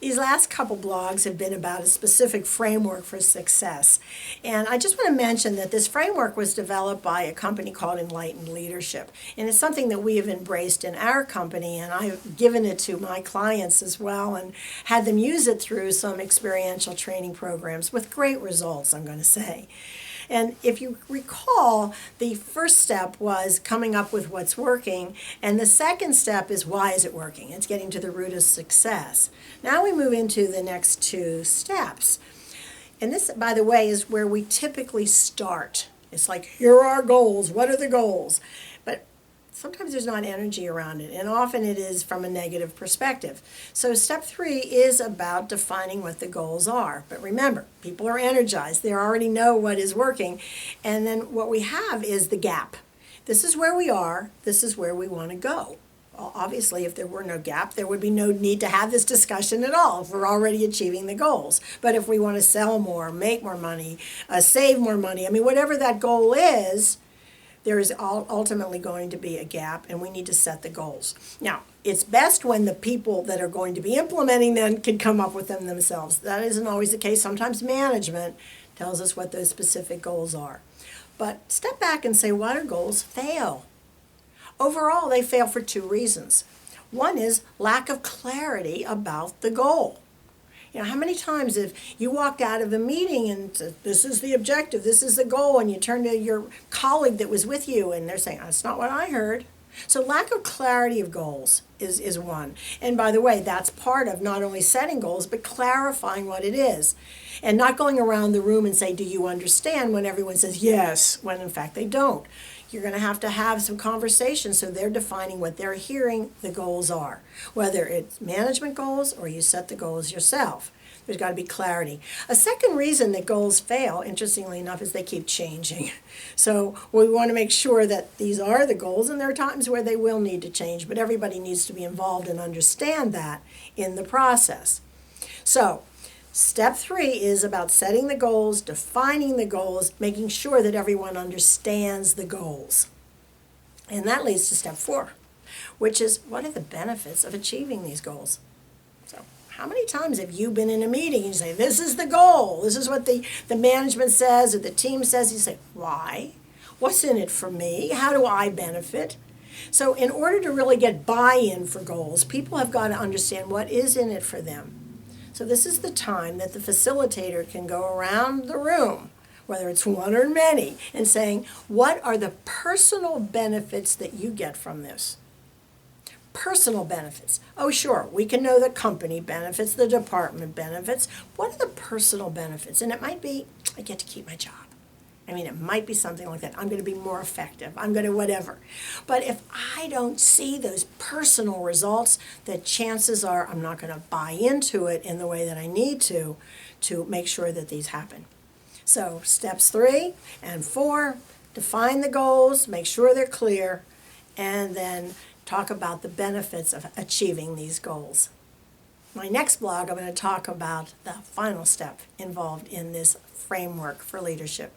These last couple blogs have been about a specific framework for success. And I just want to mention that this framework was developed by a company called Enlightened Leadership. And it's something that we have embraced in our company, and I've given it to my clients as well and had them use it through some experiential training programs with great results, I'm going to say. And if you recall, the first step was coming up with what's working, and the second step is why is it working? It's getting to the root of success. Now we move into the next two steps. And this, by the way, is where we typically start. It's like, here are our goals. What are the goals? But sometimes there's not energy around it, and often it is from a negative perspective. So step 3 is about defining what the goals are. But remember, people are energized. They already know what is working. And then what we have is the gap. This is where we are. This is where we want to go. Well, obviously, if there were no gap, there would be no need to have this discussion at all if we're already achieving the goals. But if we want to sell more, make more money, save more money, I mean, whatever that goal is, there is ultimately going to be a gap, and we need to set the goals. Now, it's best when the people that are going to be implementing them can come up with them themselves. That isn't always the case. Sometimes management tells us what those specific goals are. But step back and say, why do goals fail? Overall, they fail for 2 reasons. One is lack of clarity about the goal. You know, how many times have you walked out of a meeting and said, this is the objective, this is the goal, and you turn to your colleague that was with you and they're saying, that's not what I heard. So lack of clarity of goals is one. And by the way, that's part of not only setting goals, but clarifying what it is. And not going around the room and say, do you understand, when everyone says yes, when in fact they don't. You're going to have some conversations so they're defining what they're hearing the goals are. Whether it's management goals or you set the goals yourself. There's got to be clarity. A second reason that goals fail, interestingly enough, is they keep changing. So we want to make sure that these are the goals, and there are times where they will need to change, but everybody needs to be involved and understand that in the process. So step 3 is about setting the goals, defining the goals, making sure that everyone understands the goals. And that leads to step 4, which is, what are the benefits of achieving these goals? So how many times have you been in a meeting and you say, this is the goal, this is what the management says or the team says? You say, why? What's in it for me? How do I benefit? So in order to really get buy-in for goals, people have got to understand what is in it for them. So this is the time that the facilitator can go around the room, whether it's one or many, and saying, what are the personal benefits that you get from this? Personal benefits. Oh, sure, we can know the company benefits, the department benefits. What are the personal benefits? And it might be, I get to keep my job. I mean, it might be something like that. I'm going to be more effective. I'm going to whatever. But if I don't see those personal results, the chances are I'm not going to buy into it in the way that I need to make sure that these happen. So steps 3 and 4, define the goals, make sure they're clear, and then talk about the benefits of achieving these goals. My next blog, I'm going to talk about the final step involved in this framework for leadership.